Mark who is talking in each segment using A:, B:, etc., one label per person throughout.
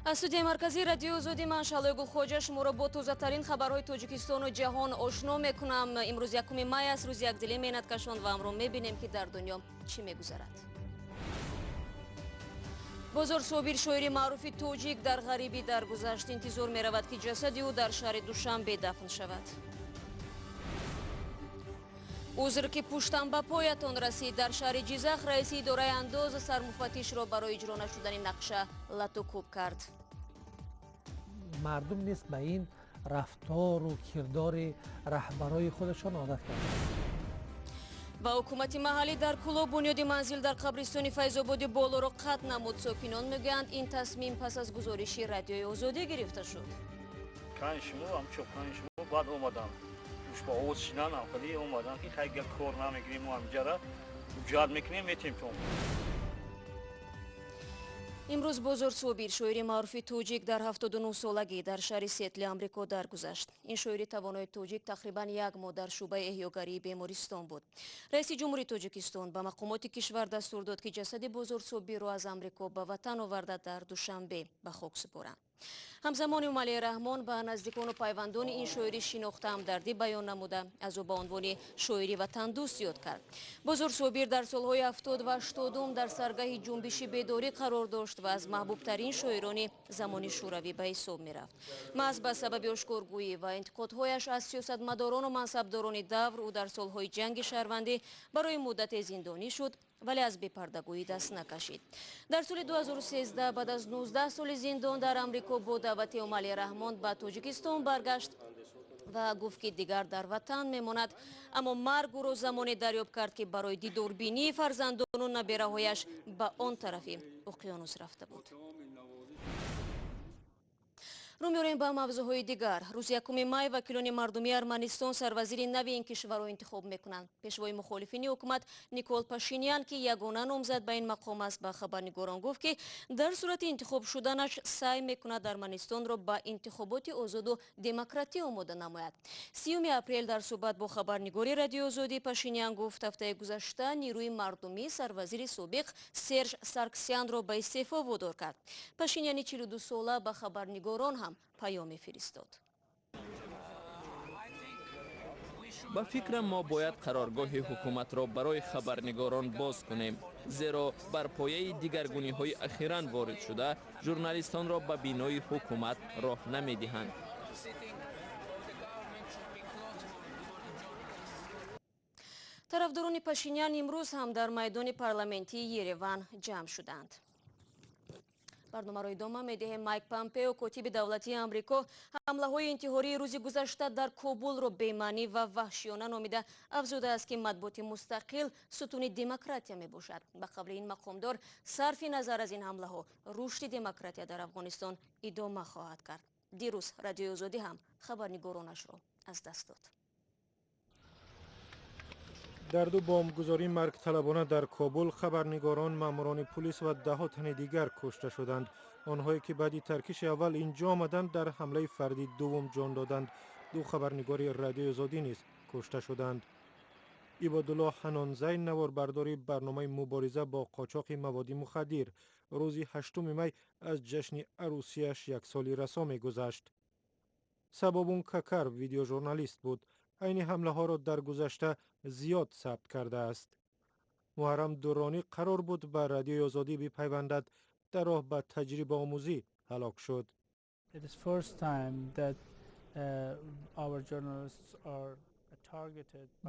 A: از студияи марказии радиои озодӣ ман шалои гулхоҷа шуморо бо тозатарин хабарҳои тоҷикистону ҷаҳон ошно мекунам. имрӯз 1 май аст, рӯзи якдилӣ меҳнаткашон ва амро мебинем ки дар дунё чӣ мегузарад. бозор Собир шоири маъруфи тоҷик дар ғарибӣ даргузашт. интизор меравад ки ҷасади ӯ дар шаҳри Душанбе дафн шавад. узр ки пуштам ба поятон расид. дар шаҳри Ҷизах раиси идораи андоз сармуфаттишро барои иҷро нашудани нақша латукуб кард.
B: мардум нест ба ин рафтору кирдори раҳбарои худашон одат карданд.
A: ва ҳукумати маҳаллӣ дар Кӯло бунёди манзил дар қабристони Файзободи болоро қатъ намуд. сокинон мегӯянд ин тасмим пас аз гузориши радиои озодӣ гирифта шуд.
C: баъд омадам ба оз шинанам хали омадам ки хайга кор намегирем ва ҳамҷара ҷад мекунем метем то.
A: имрӯз бозор Собир шоири маъруфи тоҷик дар 79 солагӣ дар шаҳри Сиэтли амрико даргузашт. ин шоири тавонои тоҷик тақрибан 1 моҳ дар шуъбаи эҳёгарии бемористон буд. раиси ҷумҳури Тоҷикистон ба мақомоти кишвар дастур дод ки ҷасади бозор Собирро аз амрико ба ватан оварда дар Душанбе ба хок супоранд. ҳамзамони Умалии Раҳмон ба наздикону пайвандони ин шоири шинохта ҳамдардӣ баён намуда аз ӯ ба унвони шоири ватандӯст ёд кард. бозор Собир дар солҳои 70 ва 80 дар саргаҳи ҷунбиши бедорӣ қарор дошт ва аз маҳбубтарин шоирони замони шӯравӣ ба ҳисоб мерафт. маҳз ба сабаби ошкоргӯӣ ва интиқодҳояш аз сиёсатмадорону мансабдорони давр ӯ дар солҳои ҷанги шаҳрвандӣ барои муддате зиндонӣ шуд, вале аз бепардагӯӣ даст накашид. дар соли 2013 баъд аз 19 соли зиндон дар амрико бо даъвати Умалии Раҳмон ба Тоҷикистон баргашт ва гуфт ки дигар дар ватан мемонад, аммо марг ӯро замоне дарёб кард ки барои дидорбинии фарзандону набераҳояш ба он тарафи уқёнус рафта буд. рӯ меорем ба мавзӯъҳои дигар. рӯзи 1 май вакилони мардумии Арманистон сарвазири нави ин кишварро интихоб мекунанд. пешвои мухолифини ҳукумат Никол Пашинян ки ягона номзад ба ин мақом аст ба хабарнигорон гуфт ки дар сурати интихоб шуданаш саъй мекунад Арманистонро ба интихоботи озоду демократӣ омода намояд. 30 апрел дар суҳбат бо хабарнигори радиои озодӣ Пашинян гуфт ҳафтаи гузашта нирӯи мардумӣ сарвазири собиқ Серж Сарксянро ба истеъфо водор кард. Пашиняни 42 сола ба хабарнигорон паёме фиристод.
D: ба фикрам мо бояд қароргоҳи ҳукуматро барои хабарнигорон боз кунем, зеро бар пояи дигаргуниҳои ахиран ворид шуда журналистонро ба бинои ҳукумат роҳ намедиҳанд.
A: тарафдорони Пашинян имрӯз ҳам дар майдони парламентии Ереван ҷамъ шуданд. барномаро идома медиҳем. Майк Помпео, котиби давлатии Амрико, ҳамлаҳои интиҳории рӯзи гузашта дар Кобулро бемаънӣ ва ваҳшиёна номида афзудааст ки матбуоти мустақил сутуни демократия мебошад. ба қавли ин мақомдор, сарфи назар аз ин ҳамлаҳо рушди демократия дар Афғонистон идома хоҳад кард. дирӯз радиои озодӣ ҳам хабарнигоронашро аз даст дод.
E: дар ду бомбгузории маргталабона дар Кобул хабарнигорон, маъмурони пулис ва даҳо тани дигар кушта шуданд. онҳое ки баъди таркиши аввал инҷо омаданд дар ҳамлаи фарди дуввум ҷон доданд. ду хабарнигори радиои озодӣ низ кушта шуданд. ибодулло ҳанонзай, наворбардори барномаи мубориза бо қочоқи маводи мухаддир, рӯзи 8 май аз ҷашни арӯсияш яксоли расо мегузашт. Сабобун Какар видеожурналист буд. айни ҳамлаҳоро дар гузашта зиёд сабт кардааст. муҳаррам Дуронӣ қарор буд ба радиои озодӣ бипайвандад, дар роҳ ба таҷрибаомӯзӣ ҳалок шуд.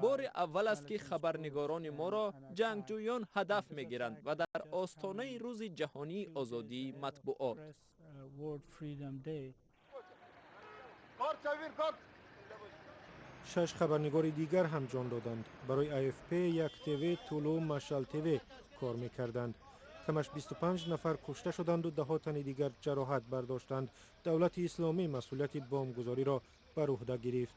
D: бори аввал аст ки хабарнигорони моро ҷангҷӯён ҳадаф мегиранд ва дар остонаи рӯзи ҷаҳонии озодии матбуот.
E: 6 хабарнигори дигар ҳам ҷон доданд. барои AFP, як ТВ, Тулу, Машал ТВ кор мекарданд. камаш 25 нафар кушта шуданду даҳо тани дигар ҷароҳат бардоштанд. давлати исломӣ масъулияти бомбгузориро бар уҳда гирифт.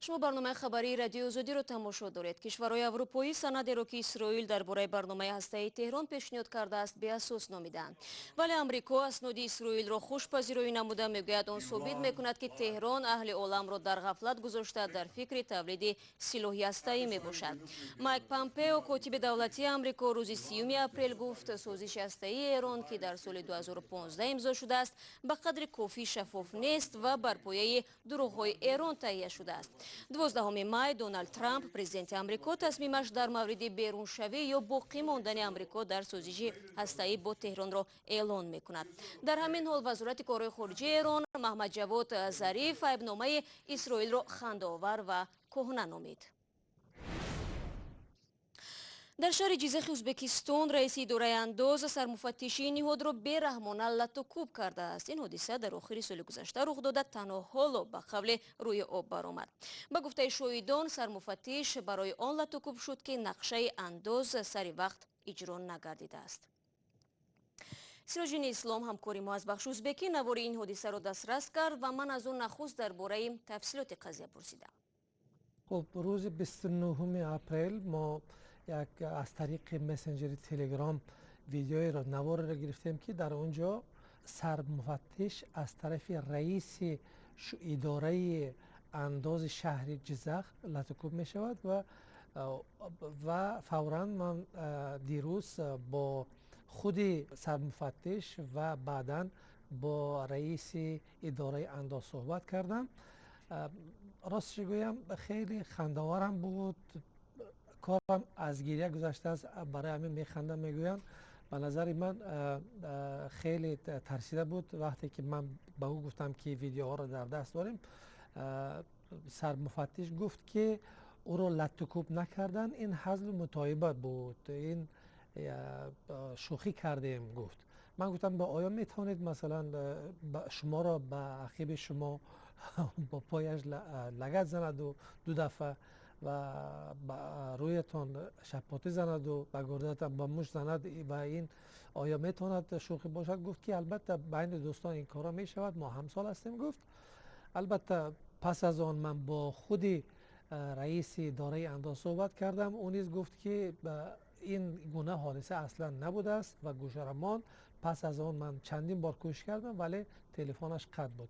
A: شما برنامه خبری رادیو آزادی رو تماشا دارید. کشورهای اروپایی سندی را که اسرائیل درباره برنامه هسته‌ای تهران پیشنهاد کرده است به اساس نامیدند. ولی آمریکا اسناد اسرائیل را خوشپذیری نموده میگوید آن ثابت میکند که تهران اهل عالم را در غفلت گذاشته در فکر تولید سلاح هسته‌ای میباشد. مایک پامپئو کاتب دولتی آمریکا روز 30 اپریل گفت سازش هسته‌ای ایران که در سال 2015 امضا شده است به قدر کافی شفاف نیست و بر پایه دروغ‌های ایران تهیه شده است. 12 مای دونالد ترامپ پرزیدنت آمریکا تصمیمش در مورد بیرونشوی یا باقی ماندن آمریکا در سازش هسته‌ای با تهران را اعلان میکند. در همین حال وزارت کارهای خارجه ایران محمد جواد ظریف عیبنامه اسرائیل را خنده‌آور و کهنه نامید. در شهر جیزخ ازبکستان رئیس اداره انداز سرمفتشی نهاد را بی‌رحمانه لطوکوب کرده است. این حادثه در آخر سال گذشته رخ داده تنها حالا به قبل روی آب برآمد. به گفته شاهدان سرمفتش برای آن لطوکوب شد که نقشه انداز سر وقت اجرا نگردیده است. سراجدین اسلام همکاری ما از بخش ازبکی نوار این حادثه را دسترس کرد و من از آن نخست درباره تفصیلات قضیه پرسیدم.
B: خب روز 29 اپریل ما یک از طریق مسنجر تلگرام ویدیوی را نوار را گرفتیم که در اونجا سرمفتش از طرف رئیس اداره انداز شهر جیزخ لطوکوب می شود و فوراً من دیروز با خود سرمفتش و بعداً با رئیس اداره انداز صحبت کردم. راستش گویم خیلی خنده‌آورم بود، کارم از گریه گذشته است، برای همین میخندم. میگویم به نظر من خیلی ترسیده بود وقتی که من به او گفتم که ویدیوها را در دست داریم. سرمفتش گفت که او را لطوکوب نکردن، این حزم متایبه بود، این شوخی کردیم. گفت من گفتم با آیا میتونید مثلا شما را به عقیب شما با پایش لگد زند و 2 دفعه و رویتان شپاتی زند و به گردتان با مش زند و این آیا میتواند شوخی باشد؟ گفت که البته بین دوستان این کارا می شود، ما همسال هستیم. گفت البته پس از آن من با خود رئیس اداره انداز صحبت کردم، اون نیز گفت که این گونه حادثه اصلا نبوده است و گوشرمان. پس از آن من چندین بار کوشش کردم ولی تلفنش قطع بود.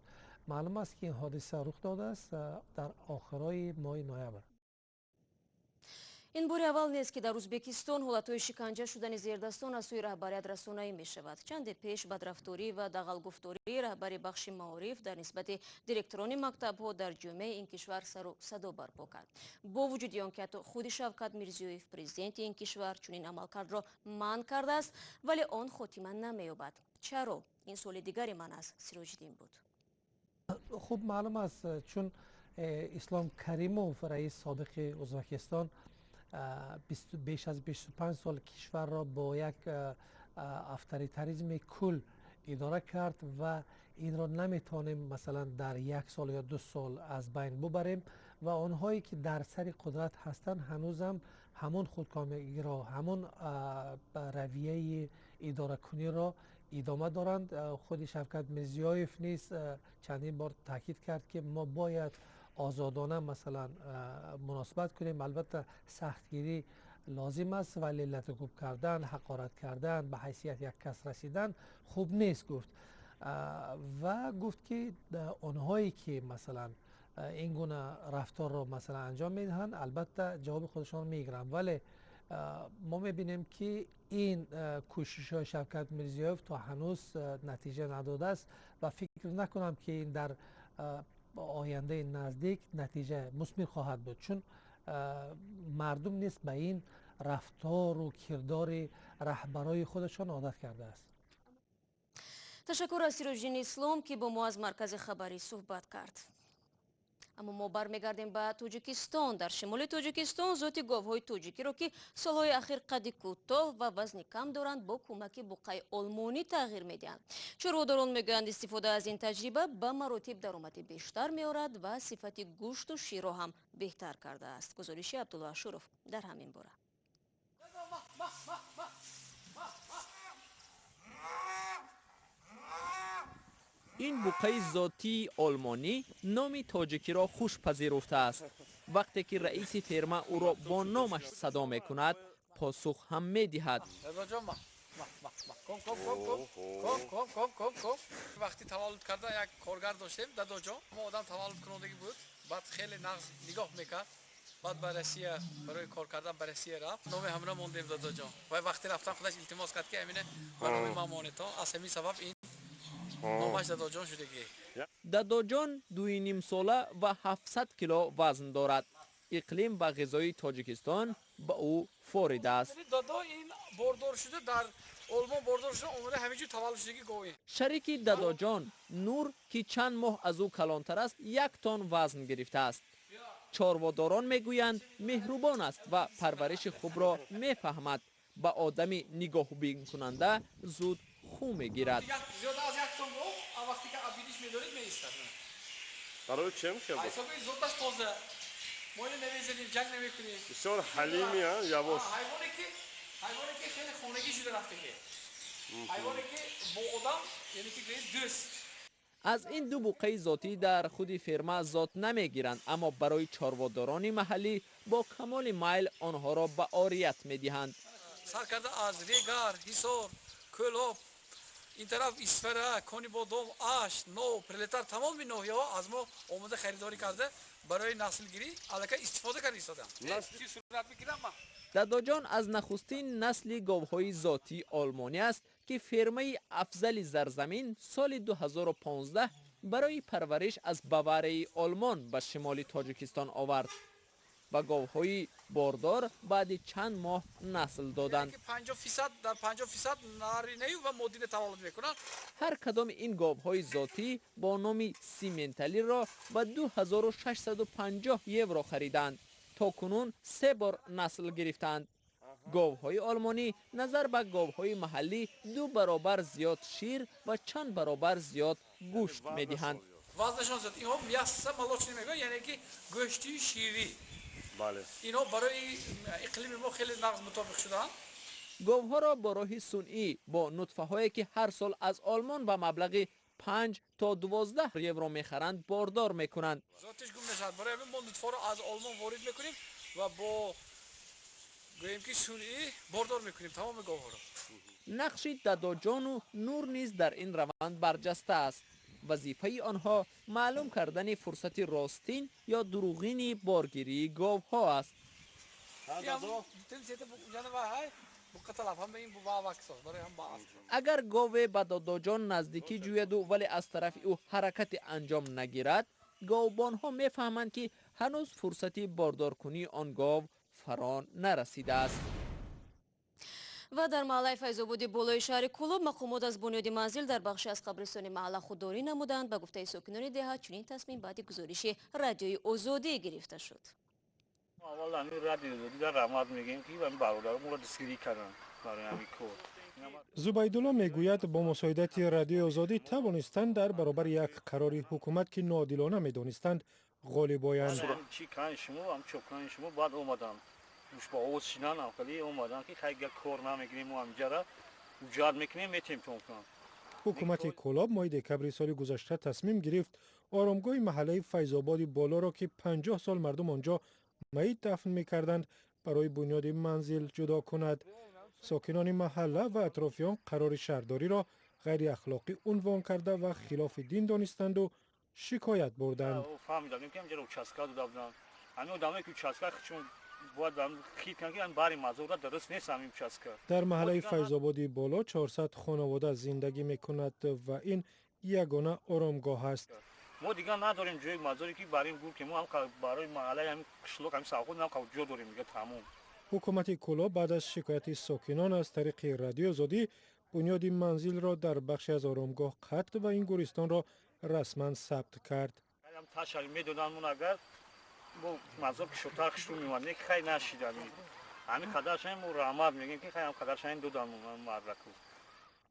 B: معلوم است که این حادثه رخ داده است در آخرای ماه نوامبر.
A: این بار اول نیست که در ازبکستان حالتهای شکنجه شدن زیردستان از سوی رهبریت رسانه‌ای می شود. چند پیش بدرفتاری و دغل‌گفتاری رهبر بخش معارف در نسبت دیرکتوران مکتب‌ها در جامعه این کشور سر و صدا برپا کرد. با وجود آنکه حتی خود شوکت میرزیویف پرزیدنت این کشور چنین عملکرد را منع کرده است ولی آن خاتمه نمی‌یابد. چرا؟ این سوال دیگری من از سراجدین بود.
B: خب معلوم است چون اسلام کریموف رئیس سابق ازبکستان بیش از 25 سال کشور را با یک افطاریتاریسم کل اداره کرد و این را نمیتونیم مثلا در 1 سال یا 2 سال از بین ببریم و آنهایی که در سر قدرت هستند هنوزم همون خودکامگی را، همون رویه اداره کنی را ادامه دارند. خود شوکت میرزیویف نیز چندین بار تاکید کرد که ما باید آزادانه مثلا مناسبت کنیم. البته سختگیری لازم است ولی لطوکوب کردن، حقارت کردن، به حیثیت یک کس رسیدن خوب نیست. گفت و گفت که آنهایی که مثلا این گونه رفتار را مثلا انجام میدهند البته جواب خودشان میگیرند، ولی ما میبینیم که این کوشش های شوکت میرزیویف تا هنوز نتیجه نداده است و فکر نکنم که این در آینده نزدیک نتیجه مثمر خواهد بود، چون مردم نیست به این رفتار و کردار رهبرای خودشان عادت کرده است.
A: تشکر از سراجدین اسلام که با ما از مرکز خبری صحبت کرد. اما ما برمیگردیم به تاجیکستان. در شمال تاجیکستان ذات گاوهای تاجیکی را که سالهای اخیر قد کوتاه و وزن کم دارند با کمک بقای آلمانی تغییر میدهند. چروداران میگویند استفاده از این تجربه به مراتب درآمد بیشتر میآورد و صفت گوشت و شیر را هم بهتر کرده است. گزارش عبدالله اشرف در همین باره.
D: این بوقه ذاتی آلمانی نام تاجیکی را خوش پذیرفته است. وقتی که رئیس فرما او را با نامش صدا می کند پاسخ هم می دهد.
F: وقتی تولد کرده یک کارگر داشتیم دادا جان، ما آدم تولد کنندگی بود، بعد خیلی نغز نگاه میکرد، بعد به روسیه برای کار کردن به روسیه رفت، نام همراه موندیم دادا جان. و وقتی رفتن خودش التماس کرد که امینه به نام مامانتان، از همین سبب این نامش دادا جان شدگی.
D: دادا جان 2.5 ساله و 700 کیلو وزن دارد. اقلیم و غذای تاجیکستان با او فورید است.
F: دادا این باردار شده در آلمان باردار شده، اومده همینجور تولد شدگی گویی.
D: شریک دادا جان نور که چند ماه از او کلانتر است 1 تن وزن گرفته است. چارواداران میگویند مهربان است و پرورش خوب را میفهمد. با آدمی نگاه بین کننده زود خو میگیرد.
F: زیاد از 1 تن رو وقتی که ابیدیش میدارید میایستد.
G: برای چه میشه؟
F: حسابی زودش تازه. ما اینو نمیزنیم، جنگ نمیکنیم.
G: بسیار حلیمی ها، یواش.
F: حیوانی که خیلی خونگی شده رفته که. حیوانی که با آدم یعنی که دوست.
D: از این دو بوقه ذاتی در خود فرما ذات نمیگیرند، اما برای چارواداران محلی با کمال میل آنها را به عاریت میدهند.
F: سرکرده از ریگار، حصار، کلاب، این طرف اسفره، کانی بادام، آش، نو، پرلتر تمام نوعی ها از ما آماده خریداری کرده برای نسل گیری علاقه استفاده کرده ایستادم. چی صورت میگیرم من؟
D: دادا جان از نخستین نسل گاوهای ذاتی آلمانی است که فرمه افضل زرزمین سال 2015 برای پرورش از باواره آلمان به شمال تاجیکستان آورد و گاوهای باردار بعد چند ماه نسل دادند.
F: 50% در 50% نارینه و مادینه تولد میکنند.
D: هر کدام این گاوهای ذاتی با نام سیمنتالی را به 2650 یورو خریدند. تا کنون 3 بار نسل گرفتند. گاوهای آلمانی نظر به گاوهای محلی 2 برابر زیاد شیر و چند برابر زیاد گوشت میدهند.
F: وزنشان زیاد. اینها میاسه مالوچ نمیگن، یعنی که گوشتی شیری.
G: بله.
F: اینها برای اقلیم ما خیلی نغز مطابق شدن.
D: گاوها را با راه صنعی با نطفه هایی که هر سال از آلمان به مبلغ 5 تا 12 یورو میخرند باردار میکنند.
F: ذاتش گم نشد. برای همین ما نطفه را از آلمان وارد میکنیم و با گویم که صنعی باردار میکنیم تمام گاوها را.
D: نقش دادا جان و نور نیز در این روند برجسته است. وظیفه آنها معلوم کردن فرصت راستین یا دروغین بارگیری گاوها است. اگر گاو به دادا جان نزدیکی جوید ولی از طرف او حرکت انجام نگیرد، گاوبان ها میفهمند که هنوز فرصتی باردار کنی آن گاو فرا نرسیده است.
A: و در محله فیض‌آباد بالای شهر کلوب مقامات از بنیاد منزل در بخشی از قبرستان محله خودداری نمودند. به گفته ساکنان دهات چنین تصمیم بعد گزارش رادیوی آزادی گرفته شد.
C: اول همین رادیوی آزادی در رحمت میگیم که من برادرم را دستگیری کردن برای همین کار.
E: زبیدالله میگوید با مساعدت رادیوی آزادی توانستند در برابر یک قرار حکومت که ناعادلانه میدانستند غالب آیند.
C: چی کن شما هم چوکان شما بعد اومدم مش با آواز شنان خیلی اومدن که خیلی کار نمیگیریم و همینجا را ایجاد میکنیم میتیم تون کنم.
E: حکومت کلاب ماه دکبر سال گذشته تصمیم گرفت آرامگاه محله فیض‌آباد بالا را که 50 سال مردم آنجا میت دفن میکردند برای بنیاد منزل جدا کند. ساکنان محله و اطرافیان قرار شهرداری را غیر اخلاقی عنوان کرده و خلاف دین دانستند و شکایت بردند.
C: فهمیدم که اینجا اوچاسکا دادن. همین آدمایی که اوچاسکا چون باید خیلی کنن باری مزور درست نیست همین اوچاسکا.
E: در محله فیض‌آباد بالا 400 خانواده زندگی میکند و این یگانه آرامگاه است.
C: ما دیگه نداریم جای مزاری که بریم گور که ما هم برای محله همین قشلوق همین ساخون هم جا داریم دیگه تمام.
E: حکومت کلاب بعد از شکایت ساکنان از طریق رادیو آزادی بنیاد منزل را در بخش از آرامگاه قطع و این گورستان را رسما ثبت کرد.
C: هم تشریح میدادن من اگر با مزار که شوتر خشتو میموند یک خیلی نشیدم همین قدرش هم رحمت میگیم که خیلی هم قدرش هم دادن مدرکو.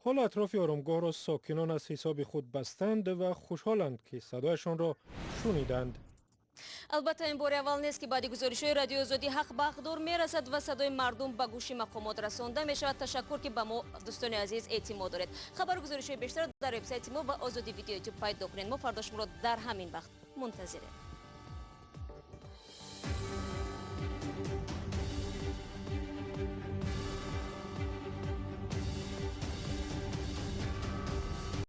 E: حال اطراف آرامگاه را ساکنان از حساب خود بستند و خوشحالند که صدایشان را شنیدند.
A: албатта ин бори аввал нест ки баъди гузоришҳои радиои озодӣ ҳақ бахдор мерасад ва садои мардум ба гӯши мақомот расонда мешавад. Ташаккур ки ба мо дӯстони азиз эътимод доред. хабару гузоришҳои бештар дар вебсайти мо ва озоди видео ютуб пайдо кунед. мо фардо шуморо дар ҳамин вақт мунтазирем.